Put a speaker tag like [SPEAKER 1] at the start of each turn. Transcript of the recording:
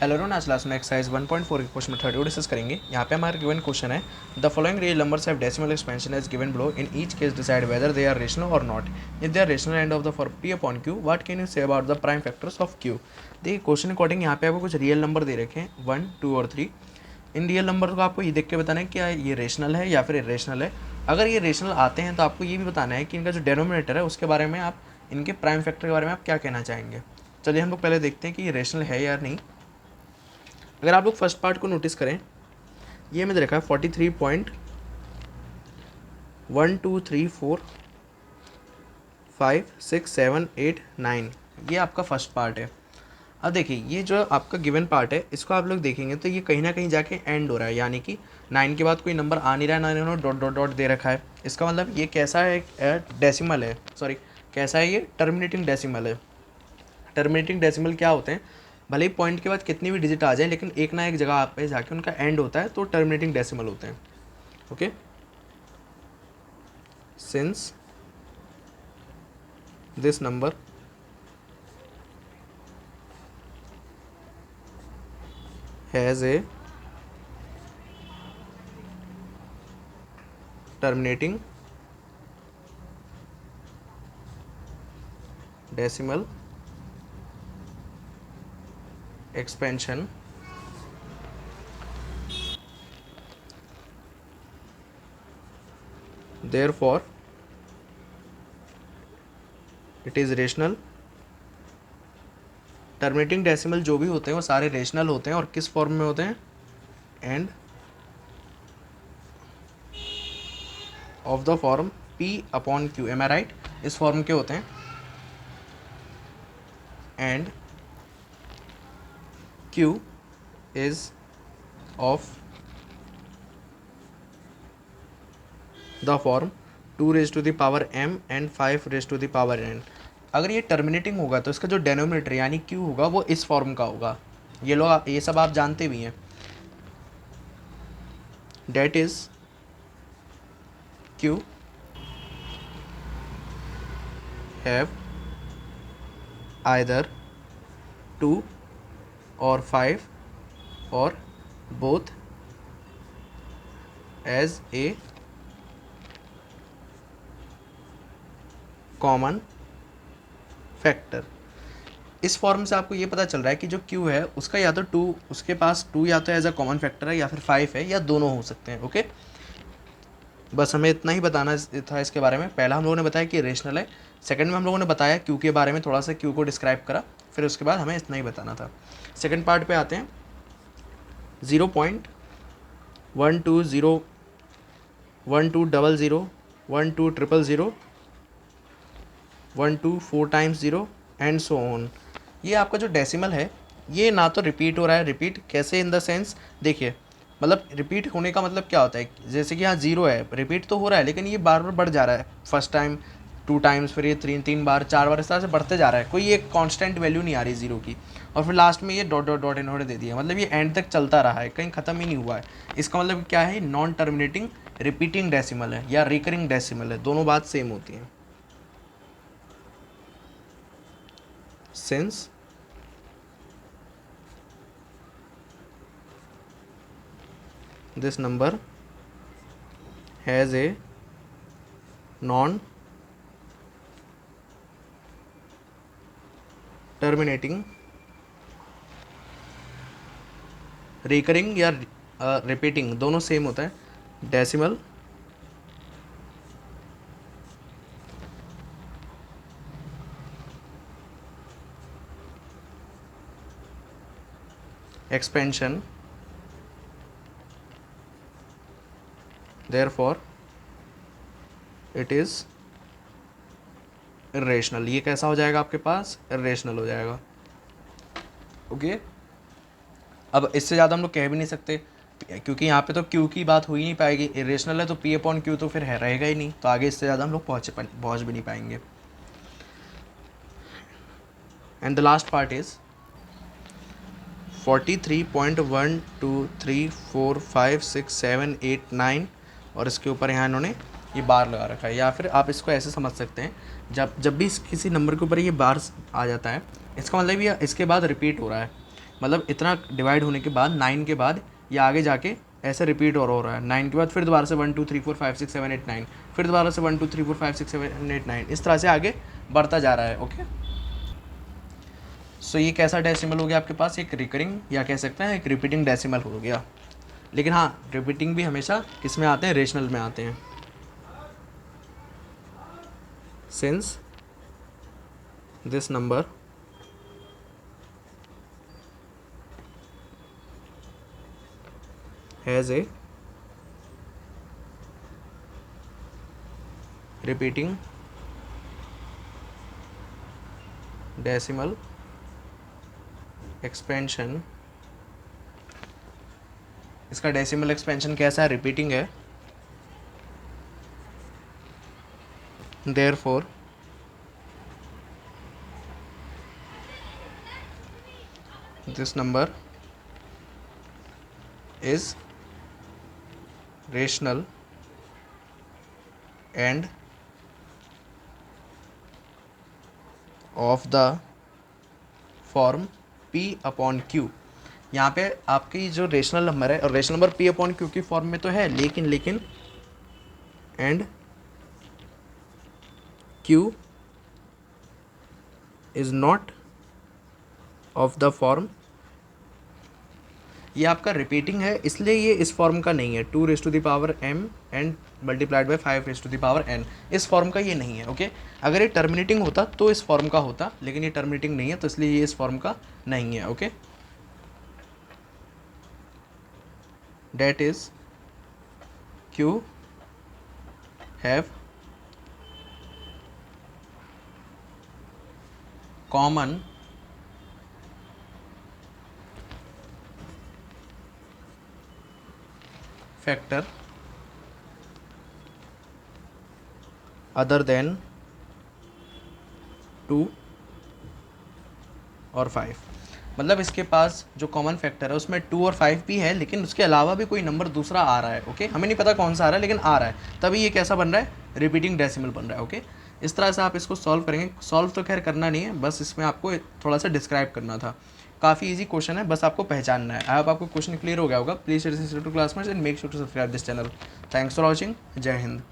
[SPEAKER 1] Hello everyone, आज class में exercise 1.4 के क्वेश्चन में 30 डिस्कस करेंगे। यहाँ पे हमारा गिवन क्वेश्चन है the following real numbers have decimal expansion as given below in each case decide whether they are rational और not. If they are rational and of the form p upon q, what can you say about the prime factors of q। देखिए question according यहाँ पे आपको कुछ real number दे रखे हैं 1, 2 और 3। In real number को आपको ये देख के बताना है कि ये रेशनल है या फिर इरेशनल है। अगर ये रेशनल आते हैं तो आपको ये भी बताना है कि इनका जो डेनोमिनेटर है उसके बारे में आप इनके प्राइम फैक्टर के बारे में आप क्या कहना चाहेंगे। चलिए हम लोग पहले देखते हैं कि ये रेशनल है या नहीं। अगर आप लोग फर्स्ट पार्ट को नोटिस करें, ये मैंने देखा है 43.1 2 3 4 5 6 7 8 9, ये आपका फर्स्ट पार्ट है। अब देखिए ये जो आपका गिवन पार्ट है इसको आप लोग देखेंगे तो ये कहीं ना कहीं जाके एंड हो रहा है, यानी कि 9 के बाद कोई नंबर आ नहीं रहा है, ना इन्होंने डॉट डॉट डॉट दे रखा है। इसका मतलब ये कैसा है, डेसिमल है, सॉरी कैसा है, ये टर्मिनेटिंग डेसिमल है। टर्मिनेटिंग डेसिमल क्या होते हैं, भले ही पॉइंट के बाद कितनी भी डिजिट आ जाए लेकिन एक ना एक जगह पे जाके उनका एंड होता है, तो टर्मिनेटिंग डेसिमल होते हैं। Okay, since this number has a terminating decimal expansion, therefore it is rational। Terminating decimal जो भी होते हैं वो सारे रेशनल होते हैं और किस फॉर्म में होते हैं, and of the form p upon q, am I right, इस फॉर्म के होते हैं। And q is of the form 2 raised to the power m and 5 raised to the power n। अगर ये टर्मिनेटिंग होगा तो इसका जो डेनोमिनेटर यानी q होगा वो इस फॉर्म का होगा। ये लोग ये सब आप जानते भी हैं, that is q have either 2 और 5 और both as a common factor. इस फॉर्म से आपको ये पता चल रहा है कि जो Q है उसका या तो 2, उसके पास 2 या तो एज अ कॉमन फैक्टर है या फिर 5 है, या दोनों हो सकते हैं। ओके, बस हमें इतना ही बताना था इसके बारे में। पहला हम लोगों ने बताया कि रेशनल है, सेकंड में हम लोगों ने बताया Q के बारे में, थोड़ा सा Q को डिस्क्राइब करा, फिर उसके बाद हमें इतना ही बताना था। सेकंड पार्ट पे आते हैं। 0.12 1200 1200 1 2 4 टाइम्स 0 एंड सो ऑन। ये आपका जो डेसिमल है ये ना तो रिपीट हो रहा है, रिपीट कैसे इन द सेंस, देखिए मतलब रिपीट होने का मतलब क्या होता है, जैसे कि यहाँ 0 है, रिपीट तो हो रहा है लेकिन ये बार बार बढ़ जा रहा है। फर्स्ट टाइम 2 टाइम्स, फिर ये 3 बार, 4 बार, इस तरह से बढ़ते जा रहा है, कोई एक कांस्टेंट वैल्यू नहीं आ रही 0 की। और फिर लास्ट में ये डॉट डॉट डॉट इन्होंने दे दिया, मतलब ये एंड तक चलता रहा है, कहीं ख़त्म ही नहीं हुआ है। इसका मतलब क्या है, नॉन टर्मिनेटिंग रिपीटिंग डेसिमल है या रिकरिंग डेसिमल है, दोनों बात सेम होती है। Since this number has a non terminating recurring या रिपीटिंग, दोनों सेम होता है, decimal expansion, therefore it is irrational। ये कैसा हो जाएगा आपके पास, irrational हो जाएगा। ओके, अब इससे ज़्यादा हम लोग कह भी नहीं सकते क्योंकि यहाँ पे तो Q की बात हो ही नहीं पाएगी, इरेशनल है तो P अपॉन Q तो फिर है रहेगा ही नहीं, तो आगे इससे ज़्यादा हम लोग पहुँच भी नहीं पाएंगे। And the last part is 43.1 2 3 4 5 6 7 8 9 और इसके ऊपर यहाँ इन्होंने ये बार लगा रखा है, या फिर आप इसको ऐसे समझ सकते हैं, जब भी किसी नंबर के ऊपर ये बार आ जाता है इसका मतलब ये इसके बाद रिपीट हो रहा है। मतलब इतना डिवाइड होने के बाद 9 के बाद ये आगे जाके ऐसे रिपीट और हो रहा है। 9 के बाद फिर दोबारा से 1 2 3 4 5 6 7 8 9, फिर दोबारा से 1 2 3 4 5 6 7 8 9, इस तरह से आगे बढ़ता जा रहा है। ओके, सो ये कैसा डेसिमल हो गया आपके पास? एक रिकरिंग या कह सकते हैं एक रिपीटिंग डेसिमल हो गया। लेकिन हाँ, रिपीटिंग भी हमेशा किस में आते हैं? रेशनल में आते हैं। Since this number has a repeating decimal expansion, इसका डेसिमल एक्सपेंशन कैसा है? रिपीटिंग है। therefore this number is rational and of the form p upon q। यहाँ पे आपकी जो रेशनल नंबर है, और rational number p upon q की फॉर्म में तो है, लेकिन and q is not of the form, ये आपका रिपीटिंग है इसलिए ये इस फॉर्म का नहीं है। 2m and multiplied by 5n, इस फॉर्म का ये नहीं है। ओके, अगर ये टर्मिनेटिंग होता तो इस फॉर्म का होता, लेकिन ये टर्मिनेटिंग नहीं है तो इसलिए ये इस फॉर्म का नहीं है। Okay, that is q have common factor other than 2 और 5। मतलब इसके पास जो कॉमन फैक्टर है उसमें 2 और 5 भी है, लेकिन उसके अलावा भी कोई नंबर दूसरा आ रहा है। ओके, हमें नहीं पता कौन सा आ रहा है, लेकिन आ रहा है, तभी ये कैसा बन रहा है? रिपीटिंग डेसिमल बन रहा है। ओके, इस तरह से आप इसको सॉल्व करेंगे। सॉल्व तो खैर करना नहीं है, बस इसमें आपको थोड़ा सा डिस्क्राइब करना था। काफ़ी इजी क्वेश्चन है, बस आपको पहचानना है। आई होप आपको क्वेश्चन क्लियर हो गया होगा। Please share this to classmates and make sure to subscribe this channel. Thanks for watching. जय हिंद।